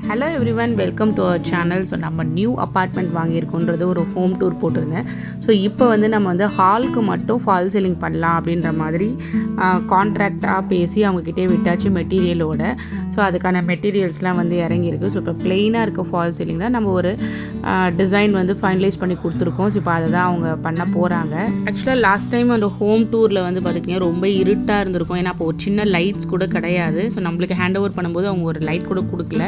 Hello everyone, welcome to our channel. So நம்ம new apartment வாங்கியிருக்கோன்றது ஒரு ஹோம் டூர் போட்டிருந்தேன். ஸோ இப்போ நம்ம ஹாலுக்கு மட்டும் ஃபால் சீலிங் பண்ணலாம் அப்படின்ற மாதிரி கான்ட்ராக்டாக பேசி அவங்கக்கிட்டே விட்டாச்சு மெட்டீரியலோட. ஸோ அதுக்கான மெட்டீரியல்ஸ்லாம் இறங்கியிருக்கு. ஸோ இப்போ ப்ளெயினாக இருக்க ஃபால் சீலிங் தான் நம்ம ஒரு டிசைன் ஃபைனலைஸ் பண்ணி கொடுத்துருக்கோம். ஸோ இப்போ அதை தான் அவங்க பண்ண போகிறாங்க. ஆக்சுவலாக லாஸ்ட் டைம் அந்த ஹோம் டூரில் பார்த்திங்கன்னா ரொம்ப இருட்டாக இருந்திருக்கும். ஏன்னா அப்போ ஒரு சின்ன லைட்ஸ் கூட கிடையாது. ஸோ நம்மளுக்கு ஹேண்ட் ஓவர் பண்ணும்போது அவங்க ஒரு லைட் கூட கொடுக்கல.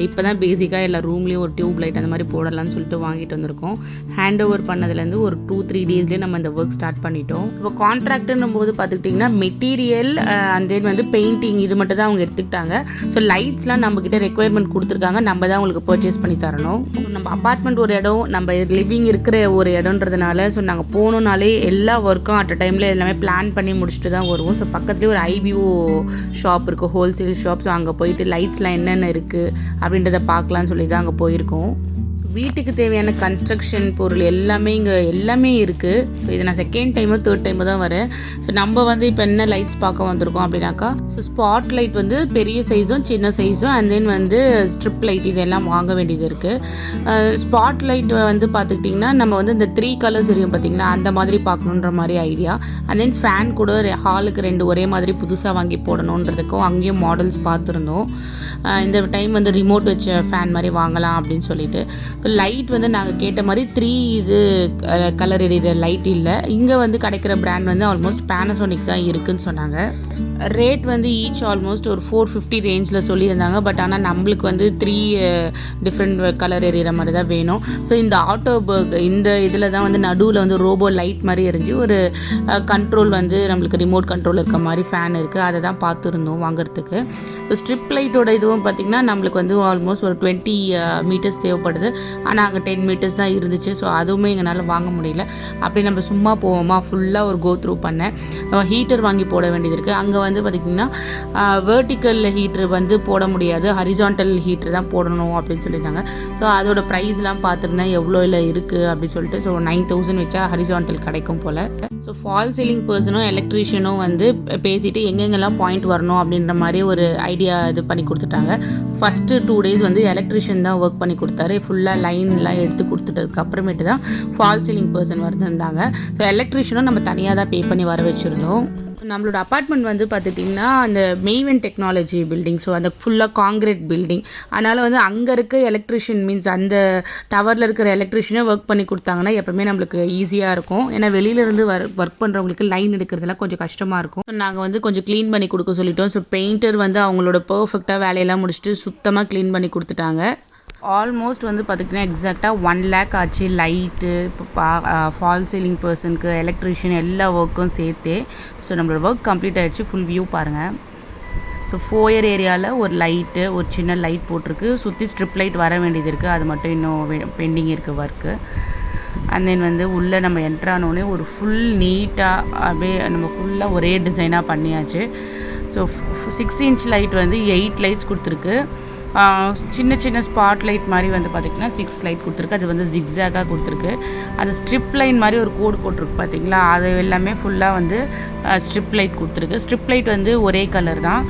இப்போ தான் பேசிக்காக எல்லா ரூம்லேயும் ஒரு டியூப் லைட் அந்த மாதிரி போடலாம்னு சொல்லிட்டு வாங்கிட்டு வந்திருக்கோம். ஹேண்ட் ஓவர் பண்ணதுலேருந்து ஒரு 2-3 டேஸ்லேயே நம்ம இந்த ஒர்க் ஸ்டார்ட் பண்ணிட்டோம். இப்போ கான்ட்ராக்டுன்னும் போது பார்த்துக்கிட்டிங்கன்னா மெட்டீரியல் அண்ட் தென் பெயிண்டிங் இது மட்டும் தான் அவங்க எடுத்துக்கிட்டாங்க. ஸோ லைட்ஸ்லாம் நம்மக்கிட்ட ரெக்குயர்மெண்ட் கொடுத்துருக்காங்க. நம்ம தான் அவங்களுக்கு பர்ச்சேஸ் பண்ணி தரணும். நம்ம அப்பார்ட்மெண்ட் ஒரு இடம், நம்ம லிவிங் இருக்கிற ஒரு இடம்ன்றதுனால ஸோ நாங்கள் போகணுன்னாலே எல்லா ஒர்க்கும் அட் அ டைமில் எல்லாமே பிளான் பண்ணி முடிச்சுட்டு தான் வருவோம். ஸோ பக்கத்துலேயே ஒரு ஐபிஓ ஷாப் இருக்குது, ஹோல்சேல் ஷாப். ஸோ அங்கே போயிட்டு லைட்ஸ்லாம் என்னென்ன இருக்குது அப்படின்றத பார்க்கலான்னு சொல்லி தான் அங்கே போயிருக்கோம். வீட்டுக்கு தேவையான கன்ஸ்ட்ரக்ஷன் பொருள் எல்லாமே இங்கே எல்லாமே இருக்குது. ஸோ இது நான் செகண்ட் டைமோ தேர்ட் டைமோ தான் வரேன். ஸோ நம்ம இப்போ என்ன லைட்ஸ் பார்க்க வந்திருக்கோம் அப்படின்னாக்கா, ஸோ ஸ்பாட் லைட் பெரிய சைஸும் சின்ன சைஸும் அண்ட் தென் ஸ்ட்ரிப் லைட் இதெல்லாம் வாங்க வேண்டியது இருக்குது. ஸ்பாட் லைட் பார்த்துக்கிட்டிங்கன்னா நம்ம இந்த 3 கலர்ஸ் இருக்கும் பார்த்திங்கன்னா, அந்த மாதிரி பார்க்கணுன்ற மாதிரி ஐடியா. அண்ட் தென் ஃபேன் கூட ஹாலுக்கு 2 ஒரே மாதிரி புதுசாக வாங்கி போடணுன்றதுக்கும் அங்கேயும் மாடல்ஸ் பார்த்துருந்தோம். இந்த டைம் ரிமோட் வச்ச ஃபேன் மாதிரி வாங்கலாம் அப்படின்னு சொல்லிட்டு. லைட் நாங்கள் கேட்ட மாதிரி 3 கலர் எரியிற லைட் இல்லை. இங்கே கிடைக்கிற பிராண்ட் ஆல்மோஸ்ட் பேனசோனிக் தான் இருக்குதுன்னு சொன்னாங்க. ரேட் ஈச் ஆல்மோஸ்ட் ஒரு 450 ரேஞ்சில் சொல்லியிருந்தாங்க. பட் ஆனால் நம்மளுக்கு 3 டிஃப்ரெண்ட் கலர் எரியிற மாதிரி தான் வேணும். ஸோ இந்த ஆட்டோபர்க் இந்த இதில் தான் நடுவில் ரோபோ லைட் மாதிரி எரிஞ்சு ஒரு கண்ட்ரோல் நம்மளுக்கு ரிமோட் கண்ட்ரோல் இருக்க மாதிரி ஃபேன் இருக்குது. அதை தான் பார்த்துருந்தோம் வாங்குறதுக்கு. ஸோ ஸ்ட்ரிப் லைட்டோட இதுவும் பார்த்திங்கன்னா நம்மளுக்கு ஆல்மோஸ்ட் ஒரு 20 மீட்டர்ஸ் தேவைப்படுது. ஆனால் அங்கே 10 மீட்டர்ஸ் தான் இருந்துச்சு. ஸோ அதுவுமே எங்களால் வாங்க முடியல. அப்படி நம்ம சும்மா போவோமா, ஃபுல்லாக ஒரு கோ த்ரூ பண்ணேன். ஹீட்டர் வாங்கி போட வேண்டியது இருக்குது. அங்கே பார்த்திங்கன்னா வெர்டிக்கல் ஹீட்ரு போட முடியாது, ஹரிசான்டல் ஹீட்ரு தான் போடணும் அப்படின்னு சொல்லியிருந்தாங்க. ஸோ அதோட ப்ரைஸ்லாம் பார்த்துருந்தேன் எவ்வளோ இல்லை இருக்குது அப்படின்னு சொல்லிட்டு. ஸோ 9000 வச்சா ஹரிசான்டல் கிடைக்கும் போல். ஸோ ஃபால் சீலிங் பர்சனும் எலக்ட்ரீஷியனும் பேசிட்டு எங்கெங்கெல்லாம் பாயிண்ட் வரணும் அப்படின்ற மாதிரி ஒரு ஐடியா இது பண்ணி கொடுத்துட்டாங்க. ஃபஸ்ட்டு 2 டேஸ் எலக்ட்ரிஷியன் தான் ஒர்க் பண்ணி கொடுத்தாரு. ஃபுல்லாக லைன்லாம் எடுத்து கொடுத்துட்டதுக்கு அப்புறமேட்டு தான் ஃபால் சீலிங் பர்சன் வந்திருந்தாங்க. ஸோ எலக்ட்ரிஷியனும் நம்ம தனியாக தான் பே பண்ணி வர வச்சுருந்தோம். நம்மளோட அப்பார்ட்மெண்ட் பார்த்துட்டிங்கன்னா அந்த மெய்வென் டெக்னாலஜி பில்டிங். ஸோ அந்த ஃபுல்லாக காங்கிரீட் பில்டிங். அதனால் அங்கே இருக்க எலக்ட்ரிஷியன் மீன்ஸ் அந்த டவரில் இருக்கிற எலக்ட்ரிஷியனை ஒர்க் பண்ணி கொடுத்தாங்கன்னா எப்போவுமே நம்மளுக்கு ஈஸியாக இருக்கும். ஏன்னா வெளியிலேருந்து ஒர்க் பண்ணுறவங்களுக்கு லைன் எடுக்கிறதுலாம் கொஞ்சம் கஷ்டமாக இருக்கும். நாங்கள் கொஞ்சம் க்ளீன் பண்ணி கொடுக்க சொல்லிட்டோம். ஸோ பெயிண்டர் அவங்களோட பர்ஃபெக்டாக வேலையெல்லாம் முடிச்சுட்டு சுத்தமாக க்ளீன் பண்ணி கொடுத்துட்டாங்க. ஆல்மோஸ்ட் பார்த்திங்கன்னா எக்ஸாக்டாக 1 lakh ஆச்சு. லைட்டு, இப்போ ஃபால் சீலிங் பர்சனுக்கு, எலக்ட்ரிஷியன் எல்லா ஒர்க்கும் சேர்த்தே. ஸோ நம்மளோட ஒர்க் கம்ப்ளீட் ஆகிடுச்சு. ஃபுல் வியூ பாருங்கள். ஸோ ஃபோயர் ஏரியாவில் ஒரு லைட்டு, ஒரு சின்ன லைட் போட்டிருக்கு. சுற்றி ஸ்ட்ரிப் லைட் வர வேண்டியது இருக்குது. அது மட்டும் இன்னும் பெண்டிங் இருக்குது ஒர்க்கு. அண்ட் தென் உள்ளே நம்ம என்ட்ரானோடனே ஒரு ஃபுல் நீட்டாக அப்படியே நம்ம ஃபுல்லாக ஒரே டிசைனாக பண்ணியாச்சு. ஸோ 6 inch லைட் 8 லைட்ஸ் கொடுத்துருக்கு. சின்ன சின்ன ஸ்பாட் லைட் மாதிரி பார்த்திங்கன்னா 6 லைட் கொடுத்துருக்கு. அது ஜிக்ஸாகாக கொடுத்துருக்கு. அது ஸ்ட்ரிப் லைன் மாதிரி ஒரு கோடு போட்டிருக்கு பார்த்திங்களா, அது எல்லாமே ஃபுல்லாக ஸ்ட்ரிப் லைட் கொடுத்துருக்கு. ஸ்ட்ரிப் லைட் ஒரே கலர் தான்.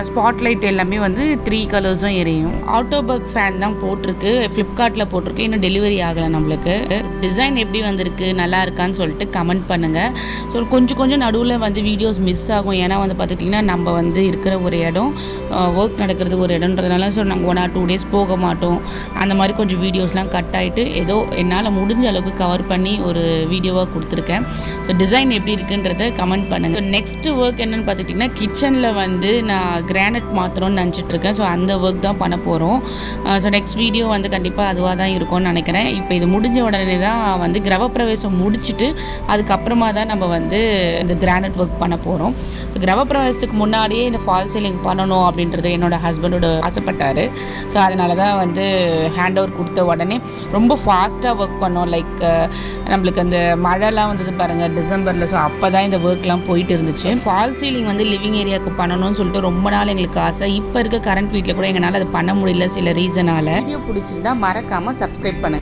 ஸ்பாட் லைட் எல்லாமே 3 கலர்ஸும் எரியும். ஆட்டோபர்க் ஃபேன் தான் போட்டிருக்கு. ஃப்ளிப்கார்ட்டில் போட்டிருக்கு. இன்னும் டெலிவரி ஆகலை நம்மளுக்கு. டிசைன் எப்படி வந்திருக்கு, நல்லா இருக்கான்னு சொல்லிட்டு கமெண்ட் பண்ணுங்கள். ஸோ கொஞ்சம் நடுவில் வீடியோஸ் மிஸ் ஆகும். ஏன்னா பார்த்துட்டிங்கன்னா நம்ம இருக்கிற ஒரு இடம், ஒர்க் நடக்கிறது ஒரு இடம்ன்றதுனால ஸோ நாங்கள் 1 or 2 days போக மாட்டோம். அந்த மாதிரி கொஞ்சம் வீடியோஸ்லாம் கட் ஆகிட்டு ஏதோ என்னால் முடிஞ்ச அளவுக்கு கவர் பண்ணி ஒரு வீடியோவாக கொடுத்துருக்கேன். ஸோ டிசைன் எப்படி இருக்குன்றதை கமெண்ட் பண்ணுங்கள். ஸோ நெக்ஸ்ட்டு ஒர்க் என்னென்னு பார்த்துட்டிங்கன்னா, கிச்சனில் நான் கிரானைட் மாத்திரம்னு நினச்சிட்ருக்கேன். ஸோ அந்த ஒர்க் தான் பண்ண போகிறோம். ஸோ நெக்ஸ்ட் வீடியோ கண்டிப்பாக அதுவாக தான் இருக்கும்னு நினைக்கிறேன். இப்போ இது முடிஞ்ச உடனே தான் கிரகப்பிரவேசம் முடிச்சுட்டு அதுக்கப்புறமா தான் நம்ம இந்த கிரானைட் ஒர்க் பண்ண போகிறோம். ஸோ கிரகப்பிரவேசத்துக்கு முன்னாடியே இந்த ஃபால் சீலிங் பண்ணணும் அப்படின்றது என்னோட ஹஸ்பண்டோட ஆசைப்பட்டார். ஸோ அதனால தான் ஹேண்ட் ஓவர் கொடுத்த உடனே ரொம்ப ஃபாஸ்ட்டாக ஒர்க் பண்ணோம். லைக் நம்மளுக்கு அந்த மழைலாம் பாருங்கள் டிசம்பரில். ஸோ அப்போ தான் இந்த ஒர்க்லாம் போயிட்டு இருந்துச்சு. ஃபால் சீலிங் லிவிங் ஏரியாவுக்கு பண்ணணும்னு சொல்லிட்டு ரொம்ப நாள் எங்களுக்கு ஆசை. இப்போ இருக்க கரண்ட் வீட்டில் கூட எங்களால் அது பண்ண முடியல சில ரீசனால். வீடியோ பிடிச்சிருந்தா மறக்காமல் சப்ஸ்கிரைப் பண்ணுங்கள்.